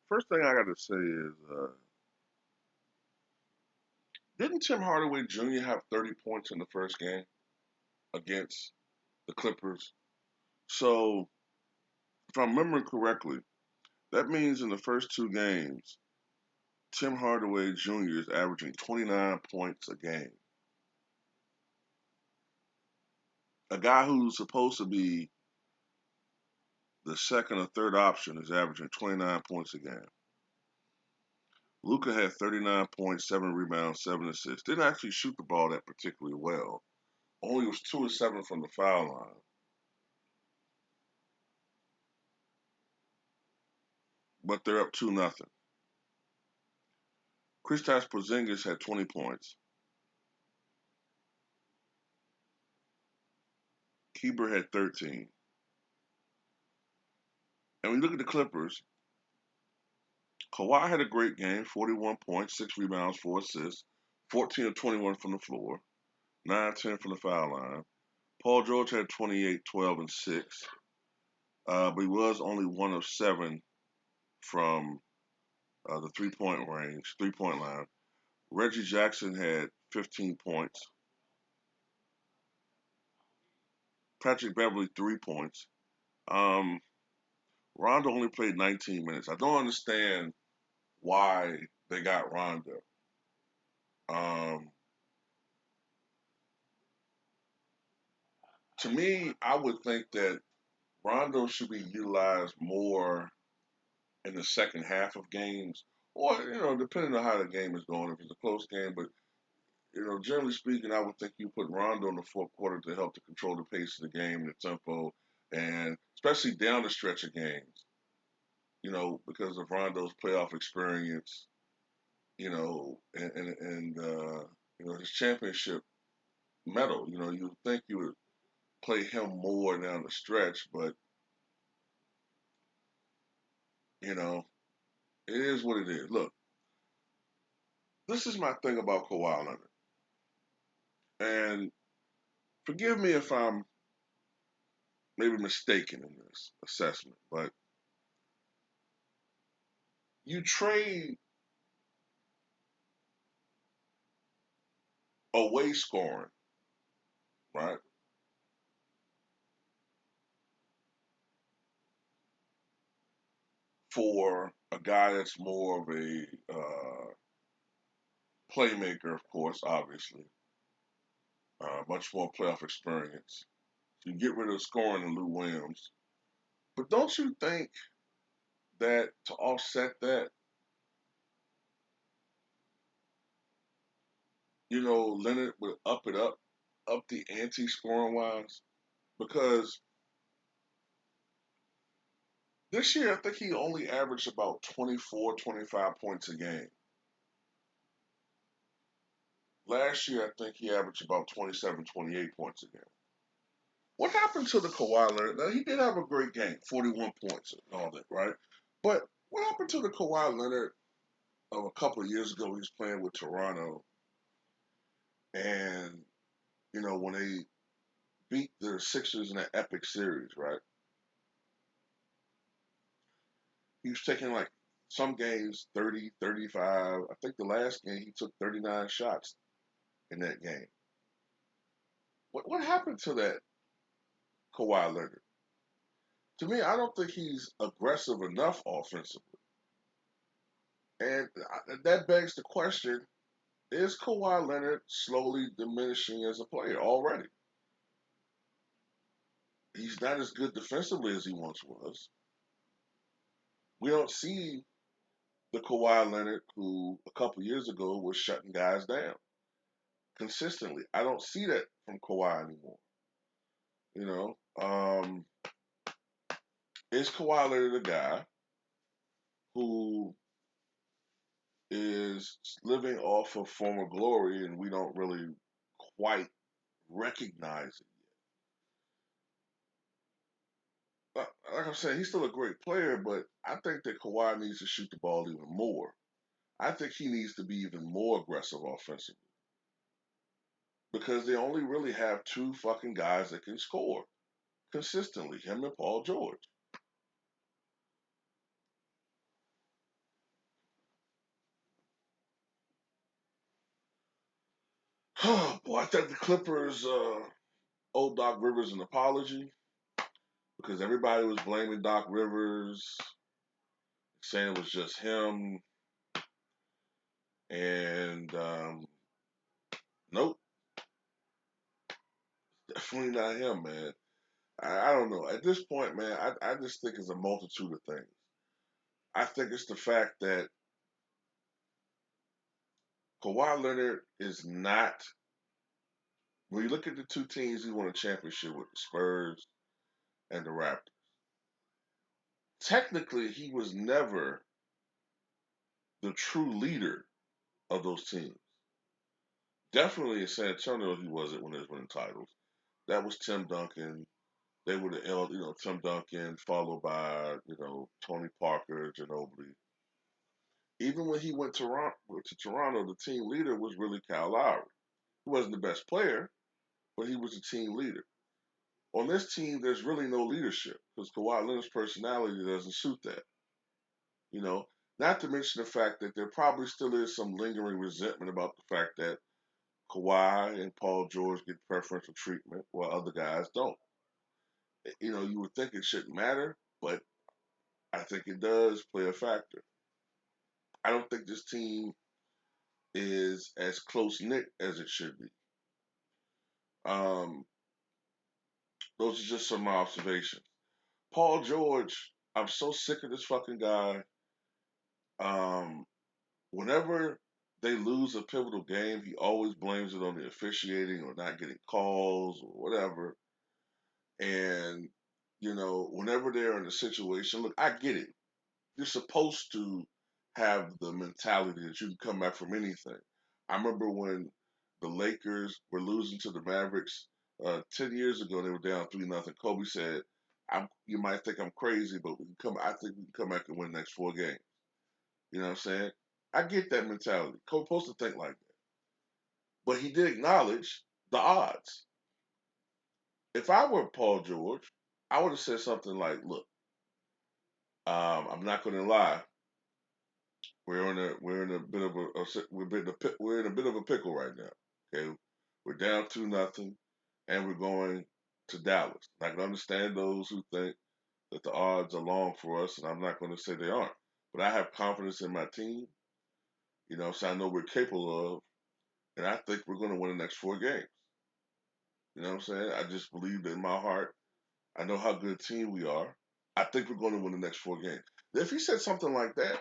First thing I got to say is, didn't Tim Hardaway Jr. have 30 points in the first game against the Clippers? So, if I'm remembering correctly, that means in the first two games, Tim Hardaway Jr. is averaging 29 points a game. A guy who's supposed to be the second or third option is averaging 29 points a game. Luka had 39 points, 7 rebounds, 7 assists. Didn't actually shoot the ball that particularly well. Only was 2 of 7 from the foul line. But they're up 2-0. Kristaps Porzingis had 20 points. Keeper had 13. And when you look at the Clippers, Kawhi had a great game, 41 points, 6 rebounds, 4 assists, 14 of 21 from the floor, 9 of 10 from the foul line. Paul George had 28, 12, and 6, but he was only 1 of 7 from the three-point range, three-point line. Reggie Jackson had 15 points. Patrick Beverly, 3 points. Um, Rondo only played 19 minutes. I don't understand why they got Rondo. Um, to me, I would think that Rondo should be utilized more in the second half of games, or depending on how the game is going. If it's a close game, but generally speaking, I would think you put Rondo in the fourth quarter to help to control the pace of the game, the tempo, and especially down the stretch of games. Because of Rondo's playoff experience, and his championship medal. You think you would play him more down the stretch, but you know, it is what it is. Look, this is my thing about Kawhi Leonard, and forgive me if I'm maybe mistaken in this assessment, but you trade away scoring, right, for a guy that's more of a playmaker, of course, obviously, much more playoff experience. So you get rid of scoring in Lou Williams, but don't you think that to offset that, Leonard would up the ante scoring wise? Because this year, I think he only averaged about 24, 25 points a game. Last year, I think he averaged about 27, 28 points a game. What happened to the Kawhi Leonard? Now, he did have a great game, 41 points and all that, right? But what happened to the Kawhi Leonard of a couple of years ago? He was playing with Toronto, and, when they beat the Sixers in that epic series, right? He was taking like some games 30, 35. I think the last game he took 39 shots in that game. What happened to that Kawhi Leonard? To me, I don't think he's aggressive enough offensively. And that begs the question, is Kawhi Leonard slowly diminishing as a player already? He's not as good defensively as he once was. We don't see the Kawhi Leonard who a couple years ago was shutting guys down consistently. I don't see that from Kawhi anymore. You know, um, is Kawhi Leonard a guy who is living off of former glory and we don't really quite recognize it yet? Like I'm saying, he's still a great player, but I think that Kawhi needs to shoot the ball even more. I think he needs to be even more aggressive offensively because they only really have two fucking guys that can score consistently, him and Paul George. Boy, I think the Clippers owe Doc Rivers an apology because everybody was blaming Doc Rivers, saying it was just him, and nope, definitely not him, man. I don't know. At this point, man, I just think it's a multitude of things. I think it's the fact that Kawhi Leonard is not. When you look at the two teams he won a championship with, the Spurs and the Raptors, technically he was never the true leader of those teams. Definitely in San Antonio he wasn't when they was winning titles. That was Tim Duncan. They would have held, Tim Duncan, followed by, Tony Parker, Ginobili. Even when he went to Toronto, the team leader was really Kyle Lowry. He wasn't the best player, but he was the team leader. On this team, there's really no leadership because Kawhi Leonard's personality doesn't suit that. You know, not to mention the fact that there probably still is some lingering resentment about the fact that Kawhi and Paul George get preferential treatment while other guys don't. You would think it shouldn't matter, but I think it does play a factor. I don't think this team is as close knit as it should be. Um, those are just some observations. Paul George, I'm so sick of this fucking guy. Um, Whenever they lose a pivotal game, he always blames it on the officiating or not getting calls or whatever. And, whenever they're in a situation, look, I get it. You're supposed to have the mentality that you can come back from anything. I remember when the Lakers were losing to the Mavericks 10 years ago. They were down 3-0. Kobe said, "You might think I'm crazy, but we can come. I think we can come back and win the next 4 games." You know what I'm saying? I get that mentality. Kobe's supposed to think like that, but he did acknowledge the odds. If I were Paul George, I would have said something like, "Look, I'm not going to lie. We're in a bit of we're in a bit of a pickle right now. Okay, we're down 2-0, and we're going to Dallas. I can understand those who think that the odds are long for us, and I'm not going to say they aren't. But I have confidence in my team. So I know we're capable of, and I think we're going to win the next 4 games. You know what I'm saying? I just believe in my heart. I know how good a team we are. I think we're going to win the next 4 games. If he said something like that,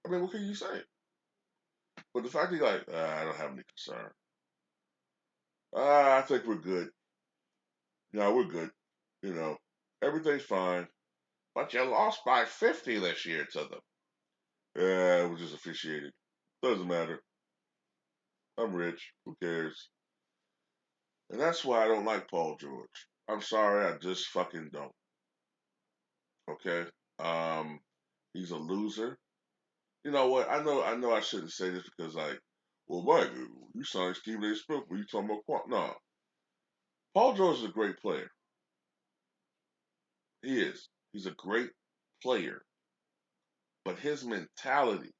I mean, what can you say? But the fact he's like, I don't have any concern. I think we're good. No, we're good. You know, everything's fine. But you lost by 50 this year to them. Yeah, it was just officiated. Doesn't matter. I'm rich. Who cares? And that's why I don't like Paul George. I'm sorry, I just fucking don't. Okay? Um, he's a loser. You know what? I know I shouldn't say this because well, Mike, you sound like Stephen A. Smith when you talking about No. Paul George is a great player. He is. He's a great player. But his mentality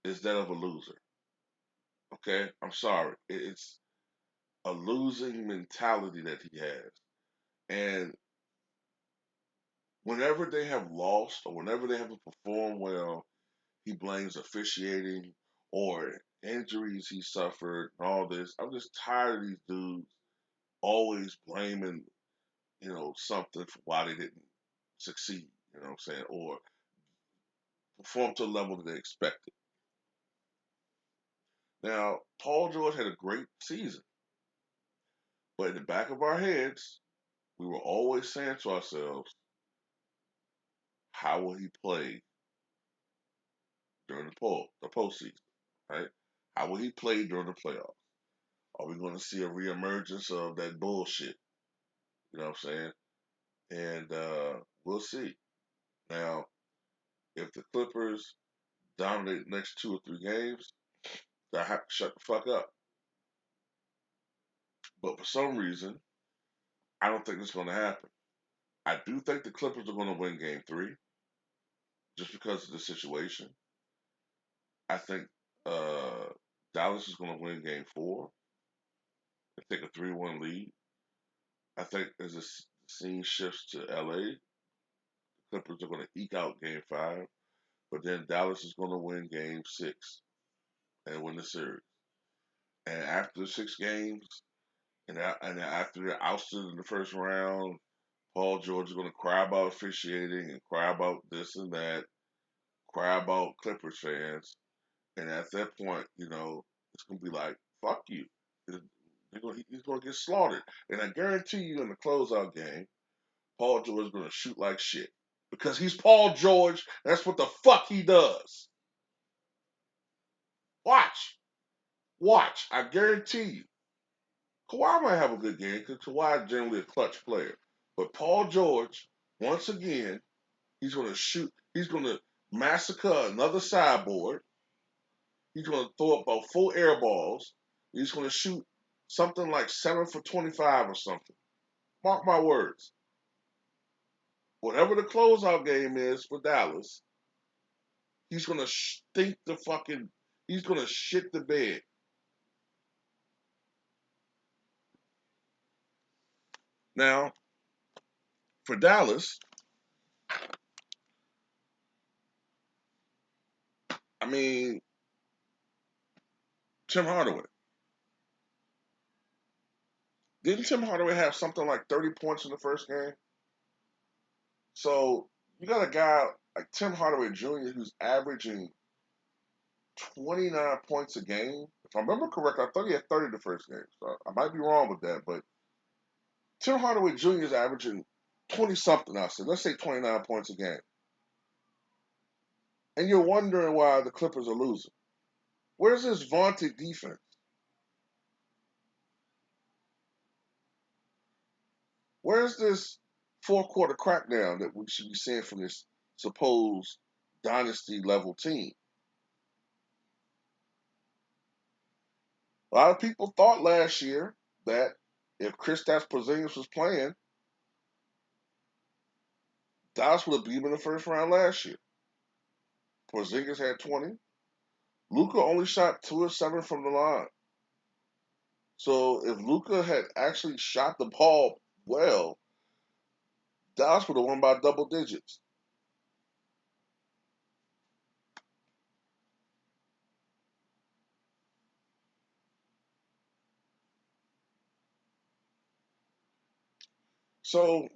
is that of a loser. Okay? I'm sorry. It's a losing mentality that he has. And whenever they have lost or whenever they haven't performed well, he blames officiating or injuries he suffered and all this. I'm just tired of these dudes always blaming, something for why they didn't succeed, you know what I'm saying, or perform to the level that they expected. Now, Paul George had a great season, but in the back of our heads, we were always saying to ourselves, how will he play during the postseason, right? How will he play during the playoffs? Are we going to see a reemergence of that bullshit? You know what I'm saying? And we'll see. Now, if the Clippers dominate the next 2 or 3 games, I have to shut the fuck up. But for some reason, I don't think it's going to happen. I do think the Clippers are going to win Game 3 just because of the situation. I think uh, Dallas is going to win Game 4 and take a 3-1 lead. I think as the scene shifts to LA, Clippers are going to eke out Game 5, but then Dallas is going to win Game 6 and win the series. And after the 6 games, and after they're ousted in the first round, Paul George is going to cry about officiating and cry about this and that, cry about Clippers fans. And at that point, it's going to be like, fuck you. He's going to get slaughtered. And I guarantee you in the closeout game, Paul George is going to shoot like shit. Because he's Paul George. That's what the fuck he does. Watch. Watch. I guarantee you. Kawhi might have a good game because Kawhi is generally a clutch player. But Paul George, once again, he's going to shoot. He's going to massacre another sideboard. He's going to throw up about 4 air balls. He's going to shoot something like 7 for 25 or something. Mark my words. Whatever the closeout game is for Dallas, he's going to stink the fucking. He's going to shit the bed. Now, for Dallas, I mean, Tim Hardaway. Didn't Tim Hardaway have something like 30 points in the first game? So you got a guy like Tim Hardaway Jr. who's averaging 29 points a game. If I remember correctly, I thought he had 30 the first game. So I might be wrong with that, but Tim Hardaway Jr. is averaging 20 something, I said. Let's say 29 points a game. And you're wondering why the Clippers are losing. Where's this vaunted defense? Where's this 4-quarter crackdown that we should be seeing from this supposed dynasty level team? A lot of people thought last year that if Kristaps Porzingis was playing, Dallas would have beat him in the first round last year. Porzingis had 20. Luka only shot 2 of 7 from the line. So if Luka had actually shot the ball well, Dallas would have won by double digits. So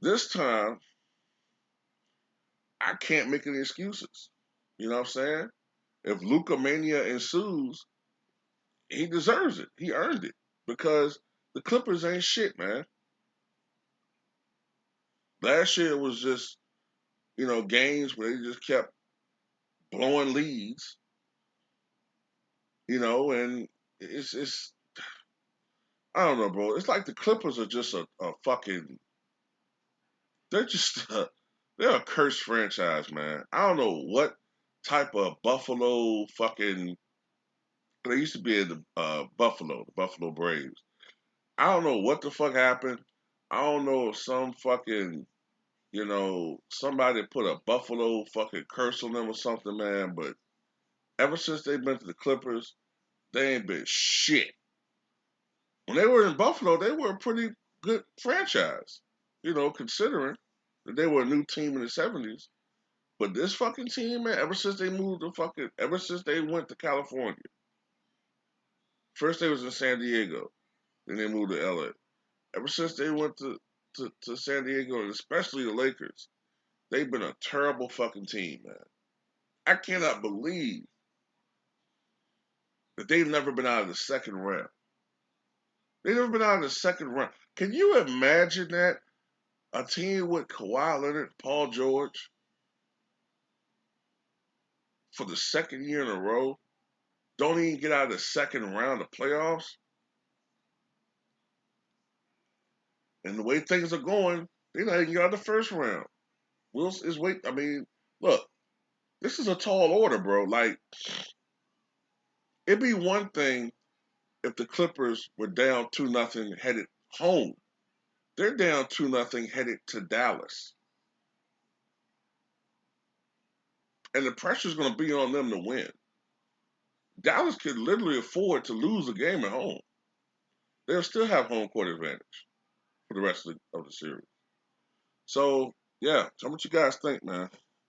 this time, I can't make any excuses. You know what I'm saying? If Luka mania ensues, he deserves it. He earned it because the Clippers ain't shit, man. Last year it was just games where they just kept blowing leads, and it's I don't know, bro. It's like the Clippers are just a fucking they're just they're a cursed franchise, man. I don't know what type of Buffalo fucking they used to be in the Buffalo, the Buffalo Braves. I don't know what the fuck happened. I don't know if some fucking somebody put a Buffalo fucking curse on them or something, man. But ever since they've been to the Clippers, they ain't been shit. When they were in Buffalo, they were a pretty good franchise, considering that they were a new team in the '70s. But this fucking team, man, ever since they went to California, first they was in San Diego, then they moved to LA. Ever since they went to San Diego, and especially the Lakers, they've been a terrible fucking team, man. I cannot believe that they've never been out of the second round. They've never been out of the second round. Can you imagine that? A team with Kawhi Leonard, Paul George, for the second year in a row, don't even get out of the second round of playoffs. And the way things are going, they're not even get out of the first round. Wills is wait. I mean, look, this is a tall order, bro. Like, it'd be one thing if the Clippers were down 2-0 headed home. They're down 2-0 headed to Dallas. and the pressure's going to be on them to win. Dallas could literally afford to lose a game at home. They'll still have home court advantage for the rest of the series. So, yeah, tell me what you guys think, man.